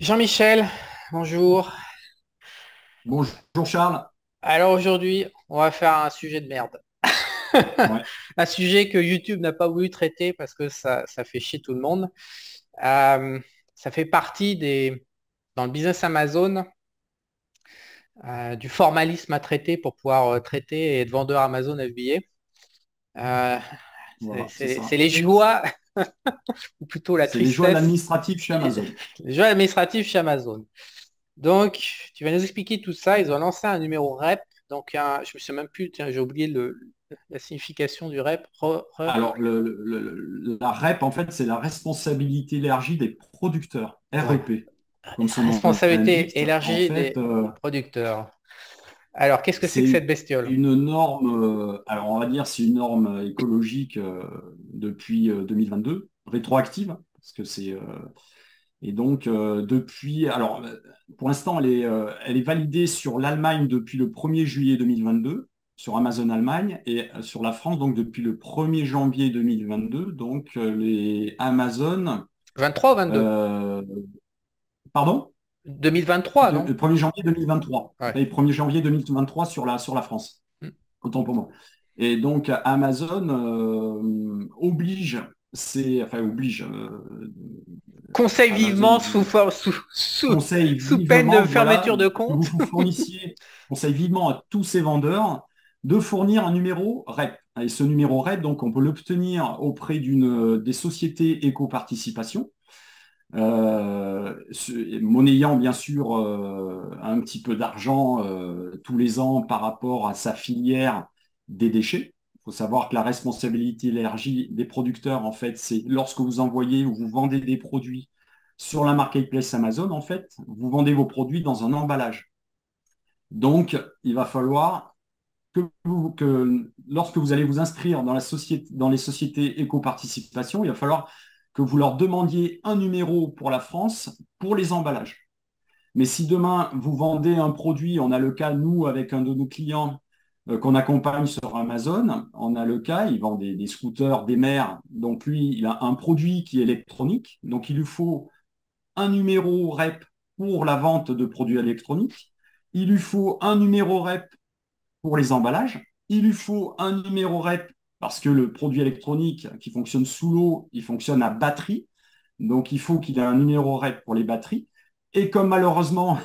Jean-Michel, bonjour. Bonjour Charles. Alors aujourd'hui, on va faire un sujet de merde. Ouais, Un sujet que YouTube n'a pas voulu traiter parce que ça fait chier tout le monde. Euh, Ça fait partie dans le business Amazon, du formalisme à traiter pour pouvoir traiter et être vendeur Amazon FBA. Euh, c'est voilà, c'est c'est- c'est ça. les joies, ou plutôt la C'est les joies de tristesse, l'administratif chez Amazon. les joies administratives chez Amazon. Donc, tu vas nous expliquer tout ça. Ils ont lancé un numéro REP. Donc, je me souviens même plus, tiens, j'ai oublié la signification du REP. Alors, la REP, en fait, c'est la responsabilité élargie des producteurs, Ouais. REP, comme son nom Responsabilité l'indique. En élargie fait, des producteurs. Alors, qu'est-ce que c'est que c'est cette bestiole? une norme, alors on va dire c'est une norme écologique depuis 2022, rétroactive, parce que c'est et donc, depuis, alors, pour l'instant, elle est validée sur l'Allemagne depuis le 1er juillet 2022, sur Amazon Allemagne, et sur la France, donc depuis le 1er janvier 2022. Donc, les Amazon, 23 ou 22? euh, pardon, 2023, non? le 1er janvier 2023, Ouais. et 1er janvier 2023 sur la France, Hmm. autant pour moi. Et donc, Amazon oblige, enfin, oblige, Conseil Amazon vivement conseille sous peine de vivement, voilà, fermeture de que compte. vous fournissiez, conseille vivement à tous ces vendeurs de fournir un numéro REP. Et ce numéro REP, donc, on peut l'obtenir auprès des sociétés éco-participation, monnayant bien sûr un petit peu d'argent tous les ans par rapport à sa filière des déchets. Il faut savoir que la responsabilité élargie des producteurs, en fait, c'est lorsque vous envoyez ou vous vendez des produits sur la marketplace Amazon, en fait, vous vendez vos produits dans un emballage. Donc, il va falloir que lorsque vous allez vous inscrire dans les sociétés éco-participation, il va falloir que vous leur demandiez un numéro pour la France pour les emballages. Mais si demain vous vendez un produit, on a le cas, nous, avec un de nos clients qu'on accompagne sur Amazon, on a le cas, il vend des scooters, des mers, donc lui, il a un produit qui est électronique, donc il lui faut un numéro REP pour la vente de produits électroniques, il lui faut un numéro REP pour les emballages. Il lui faut un numéro REP parce que le produit électronique qui fonctionne sous l'eau, il fonctionne à batterie. Donc, il faut qu'il ait un numéro REP pour les batteries. Et comme malheureusement,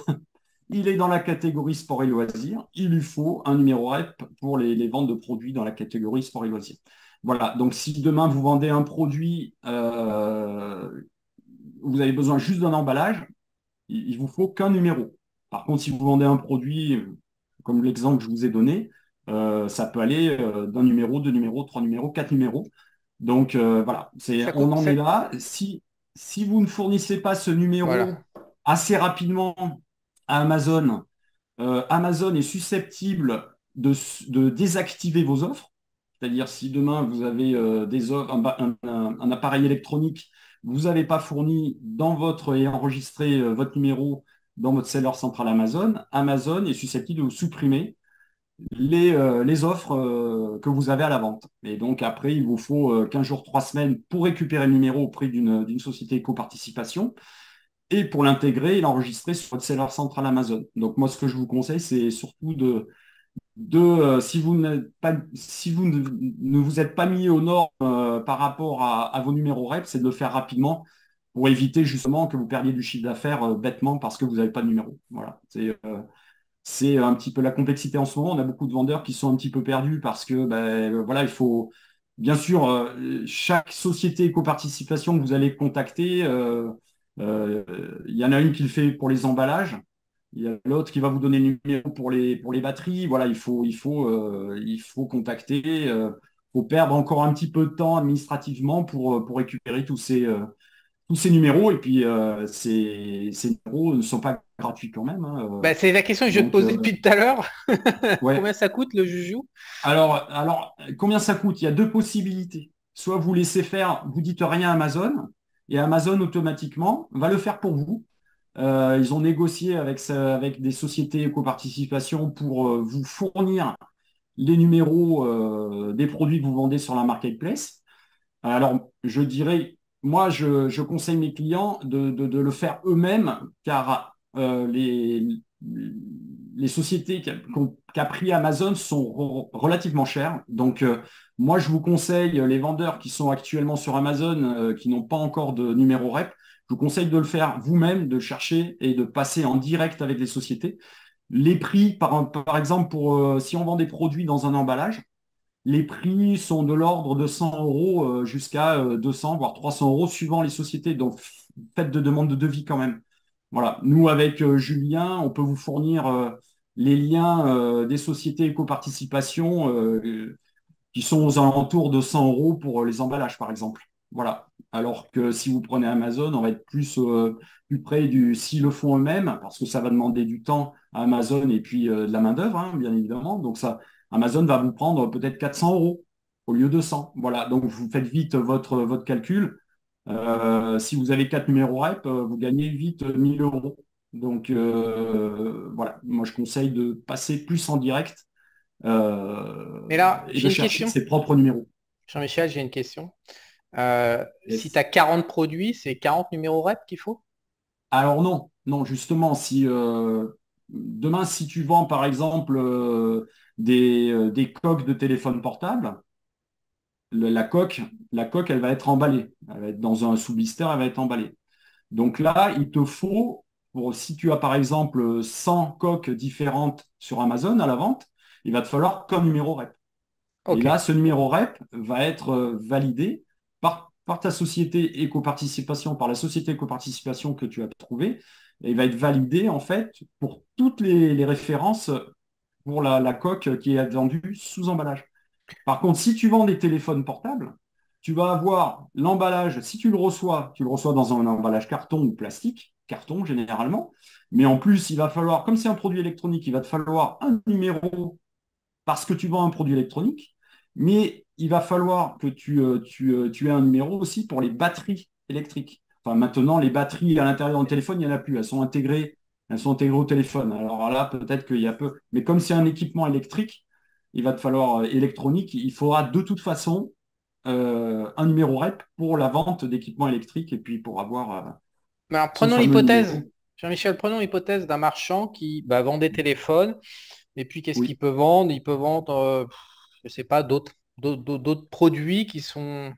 il est dans la catégorie sport et loisirs, il lui faut un numéro REP pour les ventes de produits dans la catégorie sport et loisirs. Voilà, donc si demain vous vendez un produit, vous avez besoin juste d'un emballage, il vous faut qu'un numéro. Par contre, si vous vendez un produit, comme l'exemple que je vous ai donné, ça peut aller d'un numéro, deux numéros, trois numéros, quatre numéros. Donc voilà, Ça on coûte, en est là. Si vous ne fournissez pas ce numéro voilà. assez rapidement à Amazon, Amazon est susceptible de désactiver vos offres. C'est-à-dire si demain vous avez des offres, un appareil électronique, vous n'avez pas fourni dans votre et enregistré votre numéro dans votre seller central Amazon, Amazon est susceptible de vous supprimer les offres que vous avez à la vente. Et donc après, il vous faut 15 jours, 3 semaines pour récupérer le numéro auprès d'une société coparticipation et pour l'intégrer et l'enregistrer sur votre seller central Amazon. Donc moi, ce que je vous conseille, c'est surtout si vous si vous ne vous êtes pas mis aux normes par rapport à vos numéros REP, c'est de le faire rapidement pour éviter justement que vous perdiez du chiffre d'affaires bêtement parce que vous n'avez pas de numéro. Voilà. C'est un petit peu la complexité en ce moment. On a beaucoup de vendeurs qui sont un petit peu perdus parce que ben, voilà, il faut bien sûr chaque société éco-participation que vous allez contacter, euh, il y en a une qui le fait pour les emballages, il y a l'autre qui va vous donner le numéro pour les batteries. Voilà, il faut contacter, faut perdre encore un petit peu de temps administrativement pour récupérer tous ces numéros. Et puis, ces numéros ne sont pas gratuits quand même, hein. Bah, c'est la question que je vais te Donc, poser depuis tout à l'heure. Combien ouais. ça coûte le joujou? Combien ça coûte? Il y a deux possibilités. Soit vous laissez faire, vous dites rien à Amazon, et Amazon automatiquement va le faire pour vous. Ils ont négocié avec des sociétés éco-participation pour vous fournir les numéros des produits que vous vendez sur la marketplace. Alors, je dirais, moi, je conseille mes clients de le faire eux-mêmes, car les sociétés qu'a pris Amazon sont relativement chères. Donc, moi, je vous conseille, les vendeurs qui sont actuellement sur Amazon, qui n'ont pas encore de numéro REP, je vous conseille de le faire vous-même, de chercher et de passer en direct avec les sociétés. Les prix, par exemple, si on vend des produits dans un emballage, les prix sont de l'ordre de 100 euros jusqu'à 200, voire 300 euros, suivant les sociétés. Donc, faites de demande de devis quand même. Voilà. Nous, avec Julien, on peut vous fournir les liens des sociétés éco-participation qui sont aux alentours de 100 euros pour les emballages, par exemple. Voilà. Alors que si vous prenez Amazon, on va être plus près s'ils le font eux-mêmes, parce que ça va demander du temps à Amazon et puis de la main-d'œuvre, hein, bien évidemment. Donc, Amazon va vous prendre peut-être 400 euros au lieu de 100. Voilà. Donc, vous faites vite votre calcul. Si vous avez 4 numéros REP, vous gagnez vite 1000 euros. Donc, voilà. Moi, je conseille de passer plus en direct Mais là, et j'ai de une chercher question. ses propres numéros. Jean-Michel, j'ai une question. Si tu Yes. as 40 produits, c'est 40 numéros REP qu'il faut? Alors non, non, justement, si demain, si tu vends par exemple des coques de téléphone portable, la coque, elle va être emballée. Elle va être dans un sous-blister, elle va être emballée. Donc là, il te faut, si tu as par exemple 100 coques différentes sur Amazon à la vente, il va te falloir qu'un numéro REP. Et Ok. là, ce numéro REP va être validé par ta société éco-participation, par la société éco-participation que tu as trouvée. Et il va être validé, en fait, pour toutes les références pour la coque qui est vendue sous emballage. Par contre, si tu vends des téléphones portables, tu vas avoir l'emballage, si tu le reçois dans un emballage carton ou plastique, carton généralement, mais en plus, il va falloir, comme c'est un produit électronique, il va te falloir un numéro parce que tu vends un produit électronique, mais il va falloir que tu aies un numéro aussi pour les batteries électriques. Enfin, maintenant, les batteries à l'intérieur du téléphone, il n'y en a plus. Elles sont intégrées au téléphone. Alors là, peut-être qu'il y a peu. Mais comme c'est un équipement électrique, il va te falloir électronique, il faudra de toute façon un numéro REP pour la vente d'équipements électriques et puis pour avoir Mais alors, ce prenons fameux l'hypothèse, numéro. Jean-Michel, prenons l'hypothèse d'un marchand qui vend des téléphones. Et puis, qu'est-ce qu'il Oui. peut vendre? Il peut vendre, je sais pas, d'autres produits qui sont...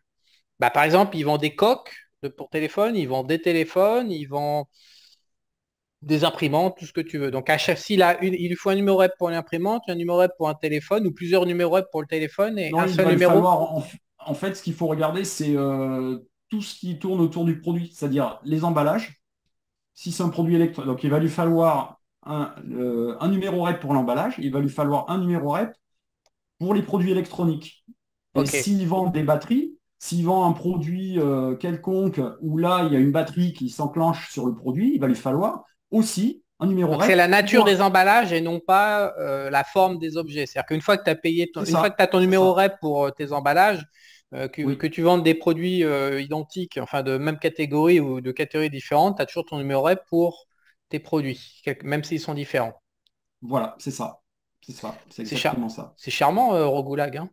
Bah, par exemple, il vend des coques pour téléphone, il vend des téléphones, il vend des imprimantes, tout ce que tu veux. Donc, à chaque, il lui faut un numéro REP pour l'imprimante, un numéro REP pour un téléphone, ou plusieurs numéros REP pour le téléphone et Non, un il seul va lui numéro. falloir, en fait, ce qu'il faut regarder, c'est tout ce qui tourne autour du produit, c'est-à-dire les emballages. Si c'est un produit électronique, donc il va lui falloir un numéro REP pour l'emballage, il va lui falloir un numéro REP pour les produits électroniques. Et Ok. s'il vend des batteries, s'il vend un produit quelconque où là, il y a une batterie qui s'enclenche sur le produit, il va lui falloir aussi un numéro Donc, c'est REP la nature pour... des emballages et non pas la forme des objets. C'est-à-dire qu'une fois que tu as payé, C'est une fois que ça, tu as ton c'est numéro ça. REP pour tes emballages, que Oui, tu vendes des produits identiques, enfin de même catégorie ou de catégories différentes, tu as toujours ton numéro REP pour tes produits, même s'ils sont différents. voilà, c'est ça. C'est ça, c'est exactement ça. C'est charmant, Rogoulag, hein.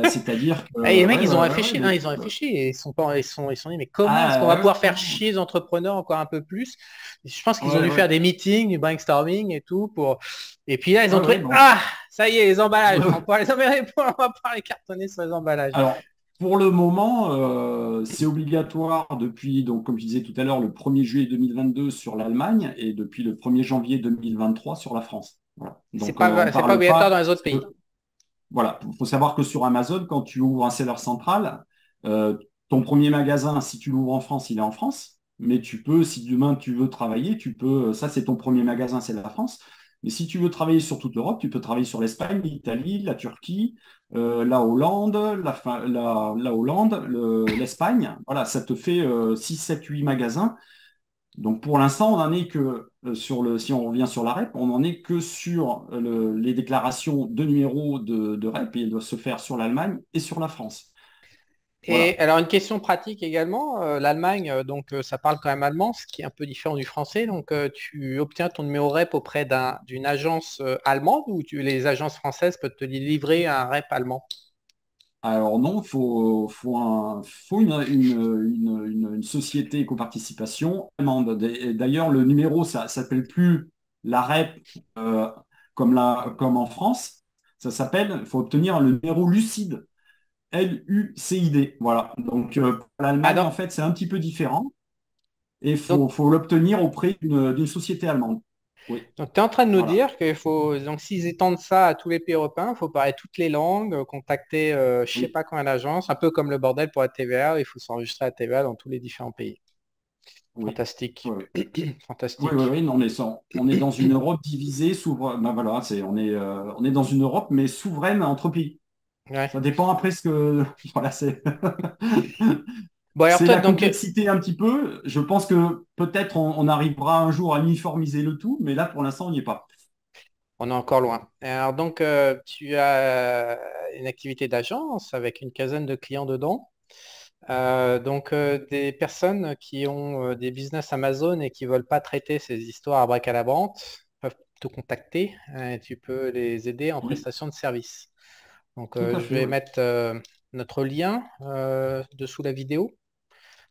C'est-à-dire que, Et les mecs, ouais, ils ont ouais, ouais, ouais, réfléchi, hein, mais ils ont réfléchi et ils sont pas, ils sont dit, mais comment est-ce qu'on va ah, pouvoir ouais, faire chier les entrepreneurs encore un peu plus? Je pense qu'ils ont ouais, dû faire ouais, des meetings, du brainstorming et tout pour. Et puis là, ils ont ouais, trouvé, ouais, bon. ah, ça y est, les emballages. Ouais, On va ouais. pouvoir les emballer, on va pouvoir les cartonner sur les emballages. Alors, pour le moment, c'est obligatoire depuis, donc, comme je disais tout à l'heure, le 1er juillet 2022 sur l'Allemagne et depuis le 1er janvier 2023 sur la France. Voilà. Donc, on ne C'est pas parle obligatoire dans pas. les autres pays. Voilà, il faut savoir que sur Amazon, quand tu ouvres un seller central, euh, ton premier magasin, si tu l'ouvres en France, il est en France. Mais tu peux, si demain tu veux travailler, tu peux, ça c'est ton premier magasin, c'est la France. Mais si tu veux travailler sur toute l'Europe, tu peux travailler sur l'Espagne, l'Italie, la Turquie, la Hollande, la Hollande, l'Espagne. Voilà, ça te fait 6, 7, 8 magasins. Donc pour l'instant, on n'en est que si on revient sur la REP, on n'en est que sur les déclarations de numéros de REP et il doit se faire sur l'Allemagne et sur la France. Et Voilà. alors, une question pratique également. L'Allemagne, ça parle quand même allemand, ce qui est un peu différent du français. Donc, tu obtiens ton numéro REP auprès d'une agence allemande ou les agences françaises peuvent te livrer un REP allemand? Alors non, faut une société coparticipation allemande. Et d'ailleurs, le numéro, ça s'appelle plus la REP euh, comme en France. Ça s'appelle, il faut obtenir le numéro lucide, LUCID. Voilà. Donc pour Ah, l'Allemagne, en fait, c'est un petit peu différent et il donc, faut l'obtenir auprès d'une société allemande. Oui, Donc, tu es en train de nous voilà. dire qu'il faut, donc s'ils étendent ça à tous les pays européens, il faut parler toutes les langues, contacter je sais Oui, pas combien d'agences, un peu comme le bordel pour la TVA, il faut s'enregistrer à la TVA dans tous les différents pays. oui. Fantastique. Oui. Oui, oui, Fantastique. oui, non, on est dans une Europe divisée, souveraine. Ben voilà, on est dans une Europe, mais souveraine entre pays. Ouais. Ça dépend après ce que. Voilà, Bon, alors c'est toi, la donc, complexité un petit peu. Je pense que peut-être on arrivera un jour à uniformiser le tout, mais là, pour l'instant, on n'y est pas. on est encore loin. Alors, donc, tu as une activité d'agence avec une quinzaine de clients dedans. Des personnes qui ont des business Amazon et qui veulent pas traiter ces histoires à bracalabrante peuvent te contacter. Tu peux les aider en Oui, prestation de service. tout à Je fait, vais oui. mettre notre lien dessous la vidéo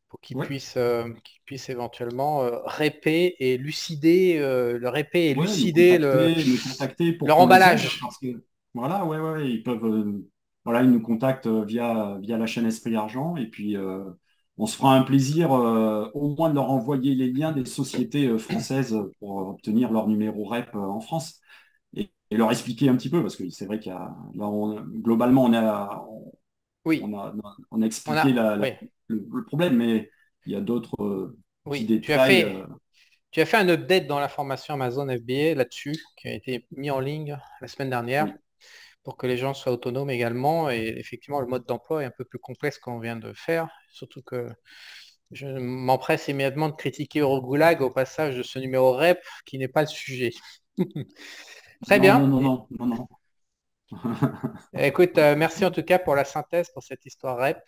pour Oui, qu'ils puissent éventuellement réper et lucider, le réper et ouais, lucider nous contacter pour leur qu'on les aide, emballage. parce que voilà, ouais, ouais, ils peuvent, voilà, ils nous contactent via la chaîne Esprit Argent, et puis on se fera un plaisir au moins de leur envoyer les liens des sociétés françaises pour obtenir leur numéro REP en France et leur expliquer un petit peu, parce que c'est vrai globalement, Oui, on a on expliqué a, oui, le problème, mais il y a d'autres petits oui. détails. Tu as fait un update dans la formation Amazon FBA là-dessus, qui a été mis en ligne la semaine dernière Oui, pour que les gens soient autonomes également. Et effectivement, le mode d'emploi est un peu plus complexe qu'on vient de faire. Surtout que je m'empresse immédiatement de critiquer Eurogoulag au passage de ce numéro REP qui n'est pas le sujet. Très non, non, bien. non, non, non, non. Écoute, merci en tout cas pour la synthèse pour cette histoire REP.